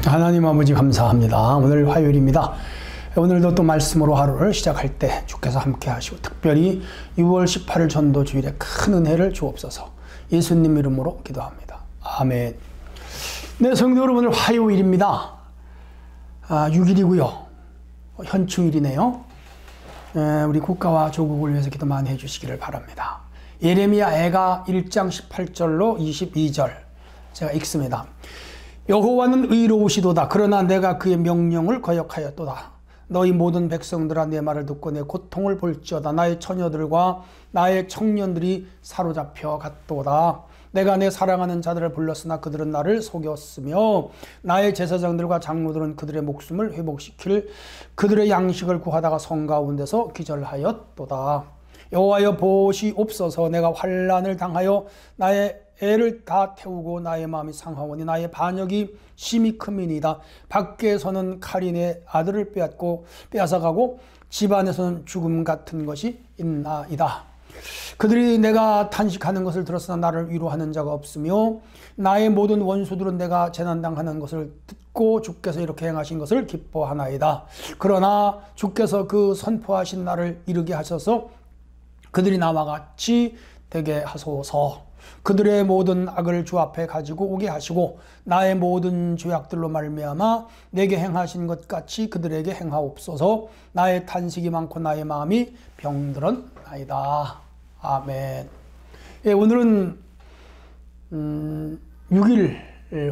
하나님 아버지 감사합니다. 오늘 화요일입니다. 오늘도 또 말씀으로 하루를 시작할 때 주께서 함께 하시고 특별히 6월 18일 전도주일에 큰 은혜를 주옵소서. 예수님 이름으로 기도합니다. 아멘. 네, 성도 여러분, 오늘 화요일입니다. 6일이고요. 현충일이네요. 우리 국가와 조국을 위해서 기도 많이 해주시기를 바랍니다. 예레미야 애가 1장 18절로 22절 제가 읽습니다. 여호와는 의로우시도다. 그러나 내가 그의 명령을 거역하였도다. 너희 모든 백성들아 내 말을 듣고 내 고통을 볼지어다. 나의 처녀들과 나의 청년들이 사로잡혀 갔도다. 내가 내 사랑하는 자들을 불렀으나 그들은 나를 속였으며 나의 제사장들과 장로들은 그들의 목숨을 회복시킬 그들의 양식을 구하다가 성 가운데서 기절하였도다. 여호와여 보시옵소서. 내가 환난을 당하여 나의 애를 다 태우고 나의 마음이 상하오니 나의 반역이 심히 크미니이다. 밖에서는 칼이 내 아들을 빼앗아가고 집안에서는 죽음 같은 것이 있나이다. 그들이 내가 탄식하는 것을 들었으나 나를 위로하는 자가 없으며 나의 모든 원수들은 내가 재난당하는 것을 듣고 주께서 이렇게 행하신 것을 기뻐하나이다. 그러나 주께서 그 선포하신 날을 이르게 하셔서 그들이 나와 같이 되게 하소서. 그들의 모든 악을 주 앞에 가지고 오게 하시고 나의 모든 죄악들로 말미암아 내게 행하신 것 같이 그들에게 행하옵소서. 나의 탄식이 많고 나의 마음이 병들었나이다. 아멘. 예, 오늘은 6일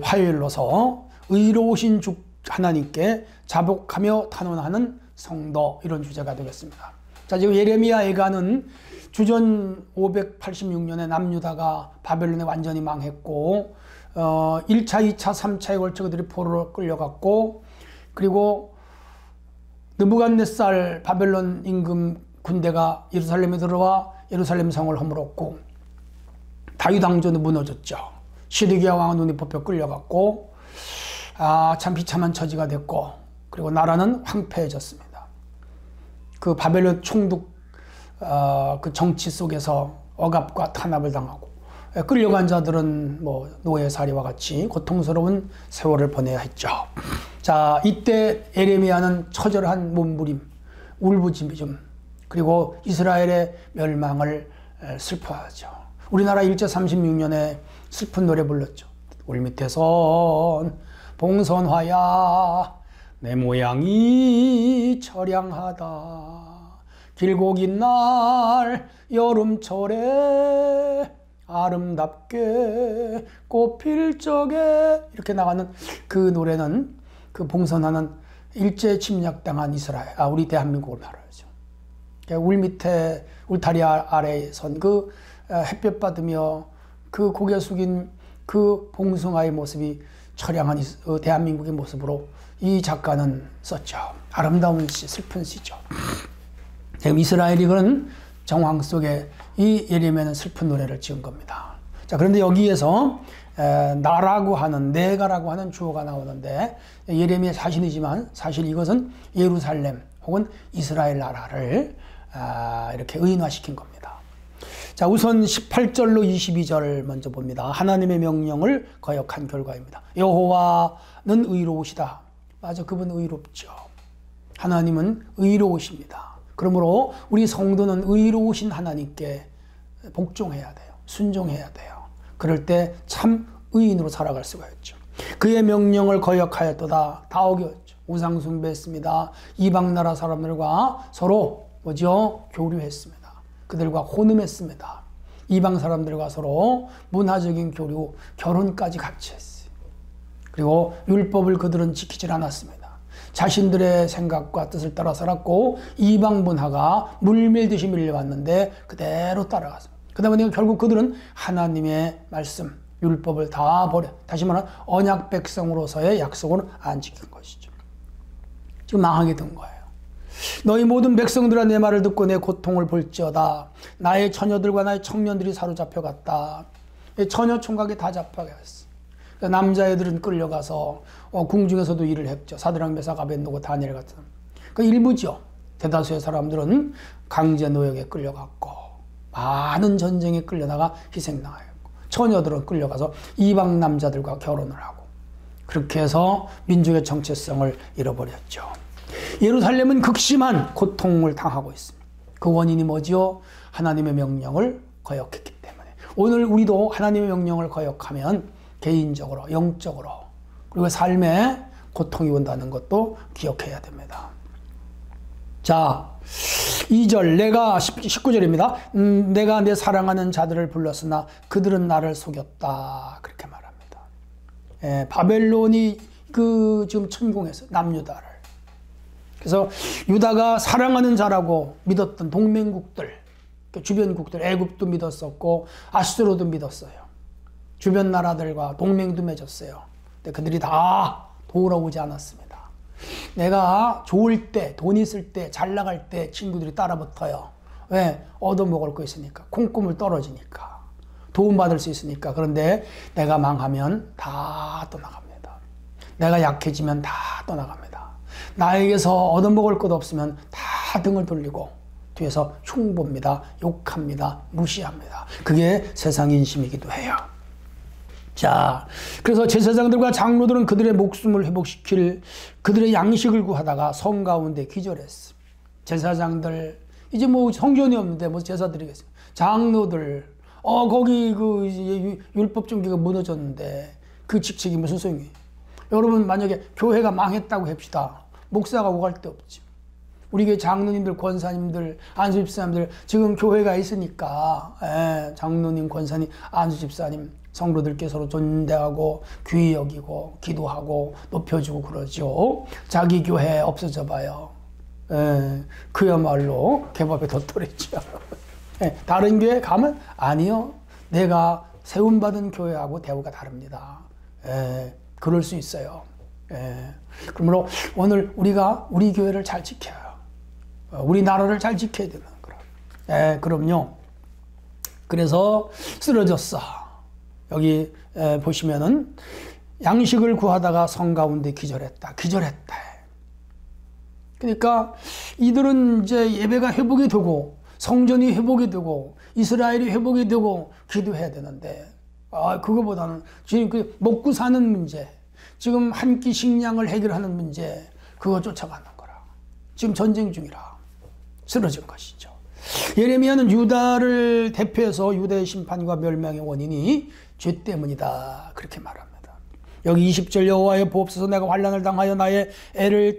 화요일로서 의로우신 주 하나님께 자복하며 탄원하는 성도, 이런 주제가 되겠습니다. 자, 지금 예레미야 애가는 주전 586년에 남유다가 바벨론에 완전히 망했고 1차, 2차, 3차에 걸쳐 그들이 포로로 끌려갔고, 그리고 느부갓네살 바벨론 임금 군대가 예루살렘에 들어와 예루살렘 성을 허물었고 다윗 왕조는 무너졌죠. 시드기야 왕은 눈이 뽑혀 끌려갔고 참 비참한 처지가 됐고, 그리고 나라는 황폐해졌습니다. 그 바벨론 총독 그 정치 속에서 억압과 탄압을 당하고 끌려간 자들은 뭐 노예살이와 같이 고통스러운 세월을 보내야 했죠. 자, 이때 예레미야는 처절한 몸부림, 울부짖음, 그리고 이스라엘의 멸망을 슬퍼하죠. 우리나라 일제 36년에 슬픈 노래 불렀죠. 울밑에선 봉선화야 내 모양이 처량하다. 길고 긴 날 여름철에 아름답게 꽃필 적에, 이렇게 나가는 그 노래는 그 봉선하는 일제 침략당한 이스라엘, 우리 대한민국을 말하죠. 울밑에 울타리 아래에 선 그 햇볕 받으며 그 고개 숙인 그 봉숭아의 모습이 처량한 대한민국의 모습으로 이 작가는 썼죠. 아름다운 시, 슬픈 시죠. 지금 이스라엘이 그런 정황 속에 이 예레미야는 슬픈 노래를 지은 겁니다. 자, 그런데 여기에서 나라고 하는, 내가라고 하는 주어가 나오는데 예레미야 자신이지만 사실 이것은 예루살렘 혹은 이스라엘 나라를 이렇게 의인화시킨 겁니다. 자, 우선 18절로 22절 먼저 봅니다. 하나님의 명령을 거역한 결과입니다. 여호와는 의로우시다. 맞아, 그분 의롭죠. 하나님은 의로우십니다. 그러므로 우리 성도는 의로우신 하나님께 복종해야 돼요. 순종해야 돼요. 그럴 때 참 의인으로 살아갈 수가 있죠. 그의 명령을 거역하였도다. 다 어겼죠. 우상 숭배했습니다. 이방 나라 사람들과 서로 교류했습니다. 그들과 혼음했습니다. 이방 사람들과 서로 문화적인 교류, 결혼까지 같이 했어요. 그리고 율법을 그들은 지키질 않았습니다. 자신들의 생각과 뜻을 따라 살았고 이방 문화가 물밀듯이 밀려왔는데 그대로 따라갔습니다. 그러다 보니까 결국 그들은 하나님의 말씀, 율법을 다 버려, 다시 말하면 언약 백성으로서의 약속을 안 지킨 것이죠. 지금 망하게 된 거예요. 너희 모든 백성들아 내 말을 듣고 내 고통을 볼지어다. 나의 처녀들과 나의 청년들이 사로잡혀 갔다. 처녀 총각이 다 잡혀갔어. 남자애들은 끌려가서 궁중에서도 일을 했죠. 사드락 메삭 아벳느고 다니엘 같은. 그 일부죠. 대다수의 사람들은 강제 노역에 끌려갔고 많은 전쟁에 끌려다가 희생당하였고, 처녀들은 끌려가서 이방 남자들과 결혼을 하고, 그렇게 해서 민족의 정체성을 잃어버렸죠. 예루살렘은 극심한 고통을 당하고 있습니다. 그 원인이 뭐죠? 하나님의 명령을 거역했기 때문에. 오늘 우리도 하나님의 명령을 거역하면 개인적으로, 영적으로, 그리고 삶에 고통이 온다는 것도 기억해야 됩니다. 자, 2절, 19절입니다. 내가 내 사랑하는 자들을 불렀으나 그들은 나를 속였다. 그렇게 말합니다. 바벨론이 지금 천공했어요. 남유다를. 그래서 유다가 사랑하는 자라고 믿었던 동맹국들, 주변국들, 애굽도 믿었었고 아수르도 믿었어요. 주변 나라들과 동맹도 맺었어요. 근데 그들이 다 돌아오지 않았습니다. 내가 좋을 때, 돈 있을 때, 잘 나갈 때 친구들이 따라붙어요. 왜? 얻어먹을 거 있으니까. 콩고물 떨어지니까. 도움받을 수 있으니까. 그런데 내가 망하면 다 떠나갑니다. 내가 약해지면 다 떠나갑니다. 나에게서 얻어먹을 것 없으면 다 등을 돌리고 뒤에서 흉보입니다. 욕합니다. 무시합니다. 그게 세상 인심이기도 해요. 자, 그래서 제사장들과 장로들은 그들의 목숨을 회복시킬 그들의 양식을 구하다가 성 가운데 기절했어. 제사장들, 이제 뭐 성전이 없는데 뭐 제사 드리겠어요. 장로들, 거기 율법 종교가 무너졌는데 그 직책이 무슨 소용이에요? 여러분, 만약에 교회가 망했다고 합시다. 목사가 오갈 데 없지. 우리 교회 장로님들, 권사님들, 안수집사님들 지금 교회가 있으니까 장로님, 권사님, 안수집사님, 성도들께 서로 존대하고 귀히 여기고 기도하고 높여주고 그러죠. 자기 교회 없어져 봐요. 그야말로 개밥에 덧돌이죠. 다른 교회 가면 아니요. 내가 세움받은 교회하고 대우가 다릅니다. 그럴 수 있어요. 그러므로 오늘 우리가 우리 교회를 잘 지켜요. 우리 나라를 잘 지켜야 되는 거라. 그럼요. 그래서 쓰러졌어. 여기 보시면은 양식을 구하다가 성 가운데 기절했다. 그러니까 이들은 이제 예배가 회복이 되고 성전이 회복이 되고 이스라엘이 회복이 되고 기도해야 되는데 그거보다는 지금 그 먹고 사는 문제, 지금 한 끼 식량을 해결하는 문제, 그거 쫓아가는 거라. 지금 전쟁 중이라 쓰러진 것이죠. 예레미야는 유다를 대표해서 유다의 심판과 멸망의 원인이 죄 때문이다. 그렇게 말합니다. 여기 20절 여호와여 보옵소서 내가 환난을 당하여 나의 애를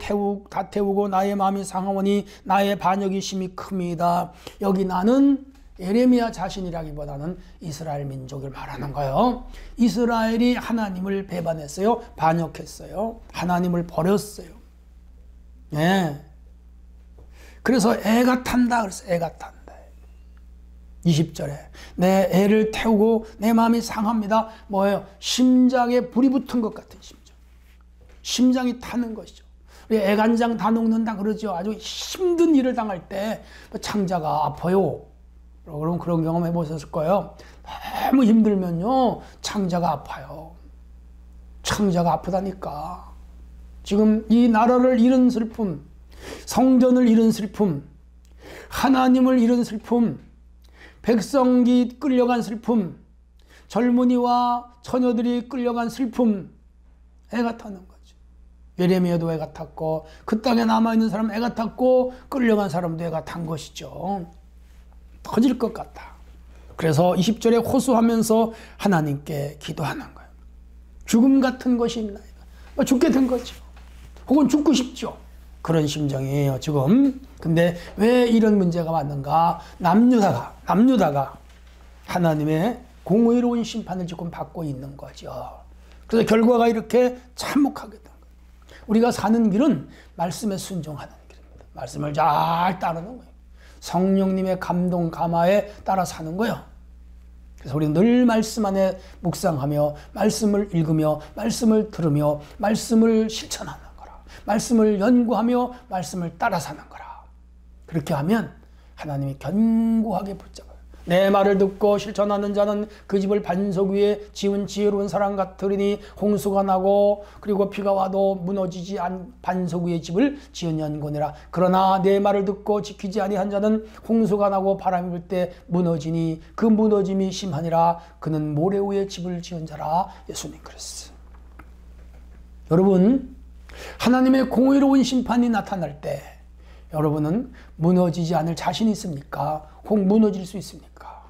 다 태우고 나의 마음이 상하오니 나의 반역이 심히 큽니다. 여기 나는 예레미야 자신이라기보다는 이스라엘 민족을 말하는 거예요. 이스라엘이 하나님을 배반했어요. 반역했어요. 하나님을 버렸어요. 네. 그래서 애가 탄다 그랬어요. 애가 탄다. 20절에 내 애를 태우고 내 마음이 상합니다. 뭐예요? 심장에 불이 붙은 것 같은 심장. 심장이 타는 것이죠. 우리 애간장 다 녹는다 그러죠. 아주 힘든 일을 당할 때 창자가 아파요. 그럼 그런 경험 해보셨을 거예요. 너무 힘들면요 창자가 아파요. 창자가 아프다니까. 지금 이 나라를 잃은 슬픔, 성전을 잃은 슬픔, 하나님을 잃은 슬픔, 백성이 끌려간 슬픔, 젊은이와 처녀들이 끌려간 슬픔, 애가 타는 거죠. 예레미야도 애가 탔고 그 땅에 남아있는 사람 애가 탔고 끌려간 사람도 애가 탄 것이죠. 터질 것 같다. 그래서 20절에 호소하면서 하나님께 기도하는 거예요. 죽음 같은 것이 있나이다. 죽게 된 거죠. 혹은 죽고 싶죠. 그런 심정이에요 지금. 근데 왜 이런 문제가 왔는가? 남유다가 하나님의 공의로운 심판을 지금 받고 있는 거죠. 그래서 결과가 이렇게 참혹하게 된 거예요. 우리가 사는 길은 말씀에 순종하는 길입니다. 말씀을 잘 따르는 거예요. 성령님의 감동 감화에 따라 사는 거예요. 그래서 우리는 늘 말씀 안에 묵상하며 말씀을 읽으며 말씀을 들으며 말씀을 실천하는 거라. 말씀을 연구하며 말씀을 따라 사는 거라. 그렇게 하면 하나님이 견고하게 붙잡아요. 내 말을 듣고 실천하는 자는 그 집을 반석 위에 지은 지혜로운 사람 같으리니 홍수가 나고 그리고 비가 와도 무너지지 않은 반석 위에 집을 지은 연고니라. 그러나 내 말을 듣고 지키지 아니한 자는 홍수가 나고 바람이 불 때 무너지니 그 무너짐이 심하니라. 그는 모래 위에 집을 지은 자라. 예수님 그랬어요. 여러분, 하나님의 공의로운 심판이 나타날 때 여러분은 무너지지 않을 자신이 있습니까? 혹 무너질 수 있습니까?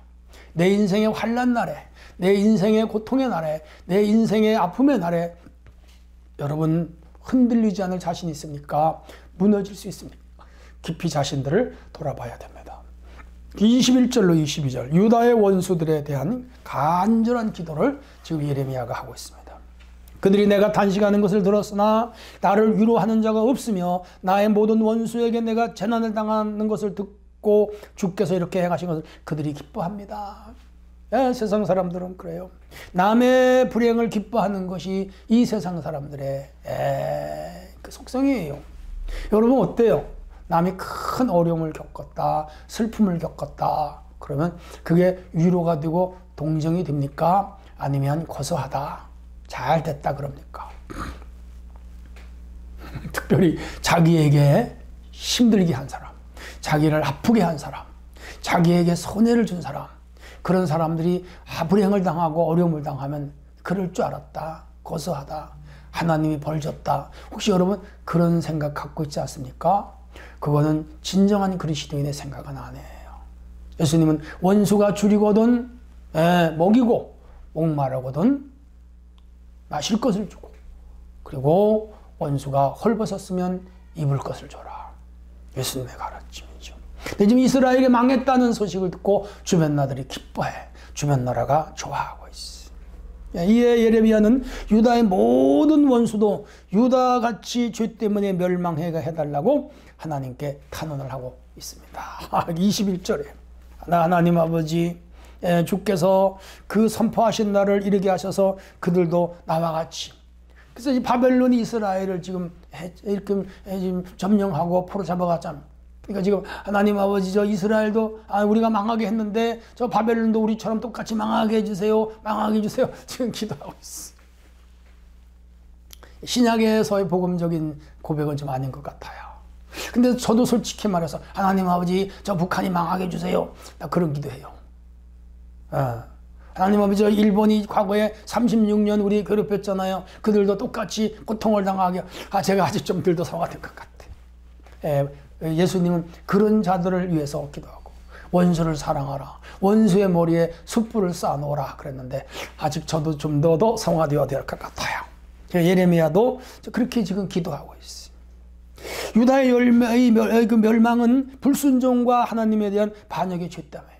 내 인생의 환난 날에, 내 인생의 고통의 날에, 내 인생의 아픔의 날에 여러분 흔들리지 않을 자신이 있습니까? 무너질 수 있습니까? 깊이 자신들을 돌아봐야 됩니다. 21절로 22절, 유다의 원수들에 대한 간절한 기도를 지금 예레미야가 하고 있습니다. 그들이 내가 단식하는 것을 들었으나 나를 위로하는 자가 없으며 나의 모든 원수에게 내가 재난을 당하는 것을 듣고 주께서 이렇게 행하신 것을 그들이 기뻐합니다. 네, 세상 사람들은 그래요. 남의 불행을 기뻐하는 것이 이 세상 사람들의 그 속성이에요. 여러분 어때요? 남이 큰 어려움을 겪었다, 슬픔을 겪었다, 그러면 그게 위로가 되고 동정이 됩니까? 아니면 고소하다, 잘 됐다 그럽니까? 특별히 자기에게 힘들게 한 사람, 자기를 아프게 한 사람, 자기에게 손해를 준 사람, 그런 사람들이 불행을 당하고 어려움을 당하면 그럴 줄 알았다, 고소하다, 하나님이 벌 줬다. 혹시 여러분 그런 생각 갖고 있지 않습니까? 그거는 진정한 그리스도인의 생각은 아니에요. 예수님은 원수가 줄이거든 먹이고 목마르거든 마실 것을 주고, 그리고 원수가 헐벗었으면 입을 것을 줘라. 예수님의 가르침이죠. 근데 지금 이스라엘이 망했다는 소식을 듣고 주변 나라들이 기뻐해. 주변 나라가 좋아하고 있어. 이에 예레미야는 유다의 모든 원수도 유다같이 죄 때문에 멸망해가 해달라고 하나님께 탄원을 하고 있습니다. 21절에 하나님 아버지, 주께서 그 선포하신 날을 이르게 하셔서 그들도 나와 같이, 그래서 이 바벨론이 이스라엘을 지금 점령하고 포로 잡아갔잖아요. 그러니까 지금 하나님 아버지, 저 이스라엘도 우리가 망하게 했는데 저 바벨론도 우리처럼 똑같이 망하게 해주세요, 망하게 해주세요, 지금 기도하고 있어. 신약에서의 복음적인 고백은 좀 아닌 것 같아요. 근데 저도 솔직히 말해서 하나님 아버지, 저 북한이 망하게 해주세요, 나 그런 기도해요. 하나님 아버지, 일본이 과거에 36년 우리 괴롭혔잖아요. 그들도 똑같이 고통을 당하게, 제가 아직 좀 덜 더 성화가 될 것 같아. 예수님은 그런 자들을 위해서 기도하고 원수를 사랑하라, 원수의 머리에 숯불을 쌓아놓으라 그랬는데 아직 저도 좀 더 성화되어야 될 것 같아요. 예레미야도 그렇게 지금 기도하고 있어요. 유다의 멸망은 불순종과 하나님에 대한 반역의 죄 때문에,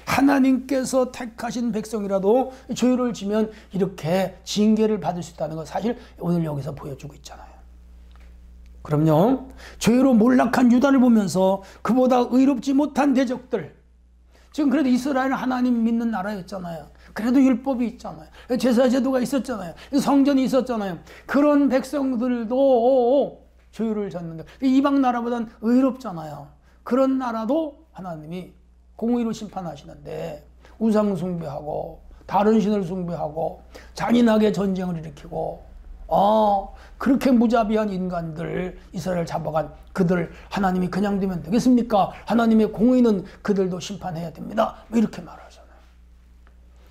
하나님께서 택하신 백성이라도 죄를 지면 이렇게 징계를 받을 수 있다는 것, 사실 오늘 여기서 보여주고 있잖아요. 그럼요, 죄로 몰락한 유다를 보면서 그보다 의롭지 못한 대적들, 지금 그래도 이스라엘은 하나님 믿는 나라였잖아요. 그래도 율법이 있잖아요. 제사제도가 있었잖아요. 성전이 있었잖아요. 그런 백성들도 죄를 졌는데 이방 나라보다는 의롭잖아요. 그런 나라도 하나님이 공의로 심판하시는데 우상 숭배하고 다른 신을 숭배하고 잔인하게 전쟁을 일으키고 그렇게 무자비한 인간들, 이스라엘 잡아간 그들 하나님이 그냥 두면 되겠습니까? 하나님의 공의는 그들도 심판해야 됩니다. 이렇게 말하잖아요.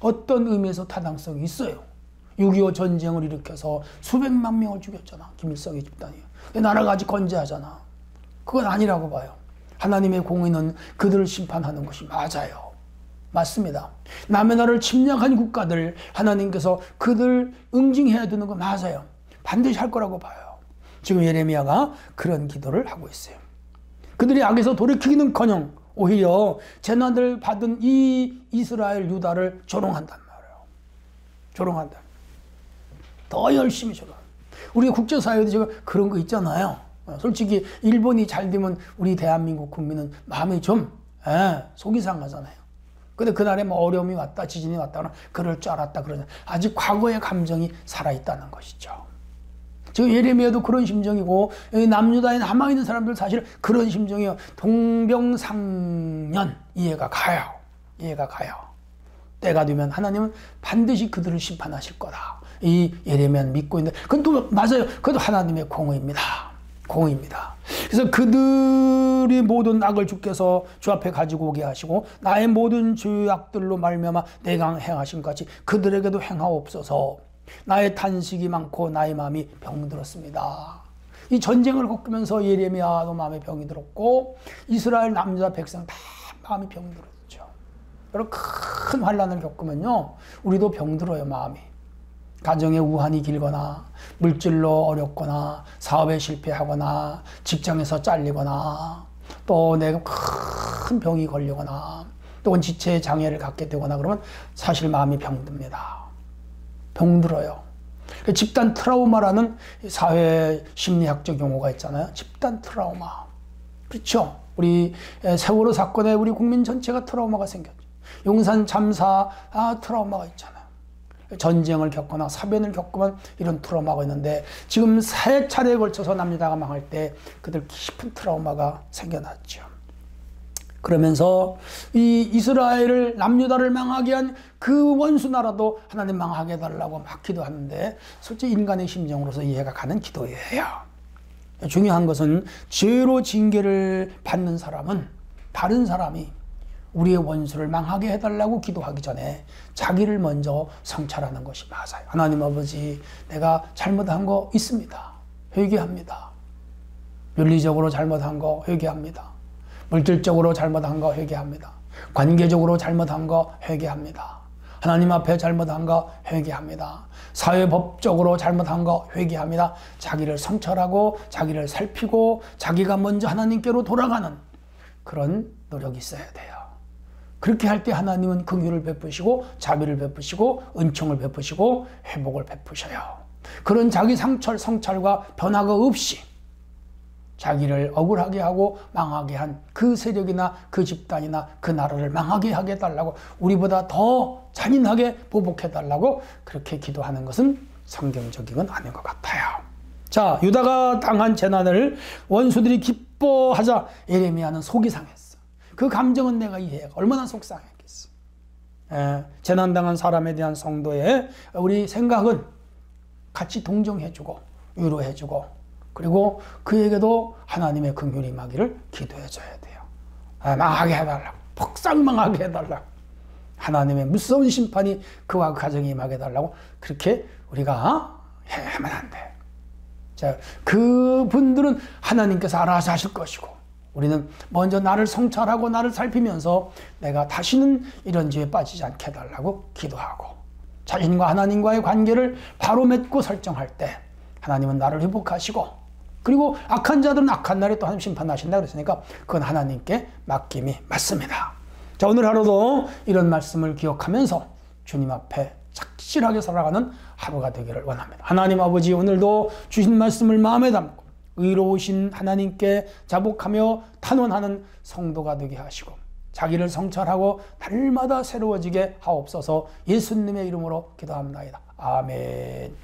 어떤 의미에서 타당성이 있어요. 6.25 전쟁을 일으켜서 수백만 명을 죽였잖아, 김일성의 집단이. 나라가 아직 건재하잖아. 그건 아니라고 봐요. 하나님의 공의는 그들을 심판하는 것이 맞아요. 맞습니다. 남의 나라를 침략한 국가들 하나님께서 그들 응징해야 되는 거 맞아요. 반드시 할 거라고 봐요. 지금 예레미야가 그런 기도를 하고 있어요. 그들이 악에서 돌이키기는커녕 오히려 재난을 받은 이 이스라엘 유다를 조롱한단 말이에요. 조롱한다. 더 열심히 조롱. 우리 국제사회도 지금 그런 거 있잖아요. 솔직히 일본이 잘 되면 우리 대한민국 국민은 마음이 좀 속이 상하잖아요. 근데 그날에 뭐 어려움이 왔다, 지진이 왔다거나 그럴 줄 알았다 그러잖아요. 아직 과거의 감정이 살아있다는 것이죠. 지금 예레미야도 그런 심정이고, 남유다에 남아있는 사람들 사실 그런 심정이에요. 동병상련. 이해가 가요. 이해가 가요. 때가 되면 하나님은 반드시 그들을 심판하실 거다. 이 예레미야는 믿고 있는데, 그건 또 맞아요. 그것도 하나님의 공의입니다. 공의입니다. 그래서 그들이 모든 악을 주께서 주 앞에 가지고 오게 하시고 나의 모든 죄악들로 말미암아 내가 행하신 것 같이 그들에게도 행하옵소서. 나의 탄식이 많고 나의 마음이 병들었습니다. 이 전쟁을 겪으면서 예레미야도 마음에 병이 들었고 이스라엘 남자 백성 다 마음이 병들었죠. 여러분 큰 환난을 겪으면요 우리도 병들어요. 마음이. 가정에 우환이 길거나 물질로 어렵거나 사업에 실패하거나 직장에서 잘리거나 또 내가 큰 병이 걸리거나 또는 지체의 장애를 갖게 되거나 그러면 사실 마음이 병듭니다. 병들어요. 집단 트라우마라는 사회 심리학적 용어가 있잖아요. 집단 트라우마. 그렇죠. 우리 세월호 사건에 우리 국민 전체가 트라우마가 생겼죠. 용산 참사 트라우마가 있잖아요. 전쟁을 겪거나 사변을 겪으면 이런 트라우마가 있는데 지금 3차례에 걸쳐서 남유다가 망할 때 그들 깊은 트라우마가 생겨났죠. 그러면서 이 이스라엘을 남유다를 망하게 한 그 원수 나라도 하나님 망하게 해달라고 막 기도하는데 솔직히 인간의 심정으로서 이해가 가는 기도예요. 중요한 것은 죄로 징계를 받는 사람은 다른 사람이 우리의 원수를 망하게 해달라고 기도하기 전에 자기를 먼저 성찰하는 것이 맞아요. 하나님 아버지, 내가 잘못한 거 있습니다. 회개합니다. 윤리적으로 잘못한 거 회개합니다. 물질적으로 잘못한 거 회개합니다. 관계적으로 잘못한 거 회개합니다. 하나님 앞에 잘못한 거 회개합니다. 사회법적으로 잘못한 거 회개합니다. 자기를 성찰하고 자기를 살피고 자기가 먼저 하나님께로 돌아가는 그런 노력이 있어야 돼요. 그렇게 할 때 하나님은 긍휼을 베푸시고 자비를 베푸시고 은총을 베푸시고 회복을 베푸셔요. 그런 자기 성찰과 변화가 없이 자기를 억울하게 하고 망하게 한 그 세력이나 그 집단이나 그 나라를 망하게 하게 해달라고 우리보다 더 잔인하게 보복해달라고 그렇게 기도하는 것은 성경적인 건 아닌 것 같아요. 자, 유다가 당한 재난을 원수들이 기뻐하자 예레미야는 속이 상했어. 그 감정은 내가 이해해. 얼마나 속상했겠어. 재난당한 사람에 대한 성도의 우리 생각은 같이 동정해주고 위로해주고 그리고 그에게도 하나님의 긍휼이 임하기를 기도해줘야 돼요. 망하게 해달라고. 폭삭 망하게 해달라고. 하나님의 무서운 심판이 그와 그 가정에 임하게 해달라고 그렇게 우리가 하면 안 돼. 자, 그분들은 하나님께서 알아서 하실 것이고 우리는 먼저 나를 성찰하고 나를 살피면서 내가 다시는 이런 죄에 빠지지 않게 해달라고 기도하고 자신과 하나님과의 관계를 바로 맺고 설정할 때 하나님은 나를 회복하시고 그리고 악한 자들은 악한 날에 또 하나님 심판하신다 그랬으니까 그건 하나님께 맡김이 맞습니다. 자, 오늘 하루도 이런 말씀을 기억하면서 주님 앞에 착실하게 살아가는 하루가 되기를 원합니다. 하나님 아버지, 오늘도 주신 말씀을 마음에 담고 의로우신 하나님께 자복하며 탄원하는 성도가 되게 하시고 자기를 성찰하고 날마다 새로워지게 하옵소서. 예수님의 이름으로 기도합니다. 아멘.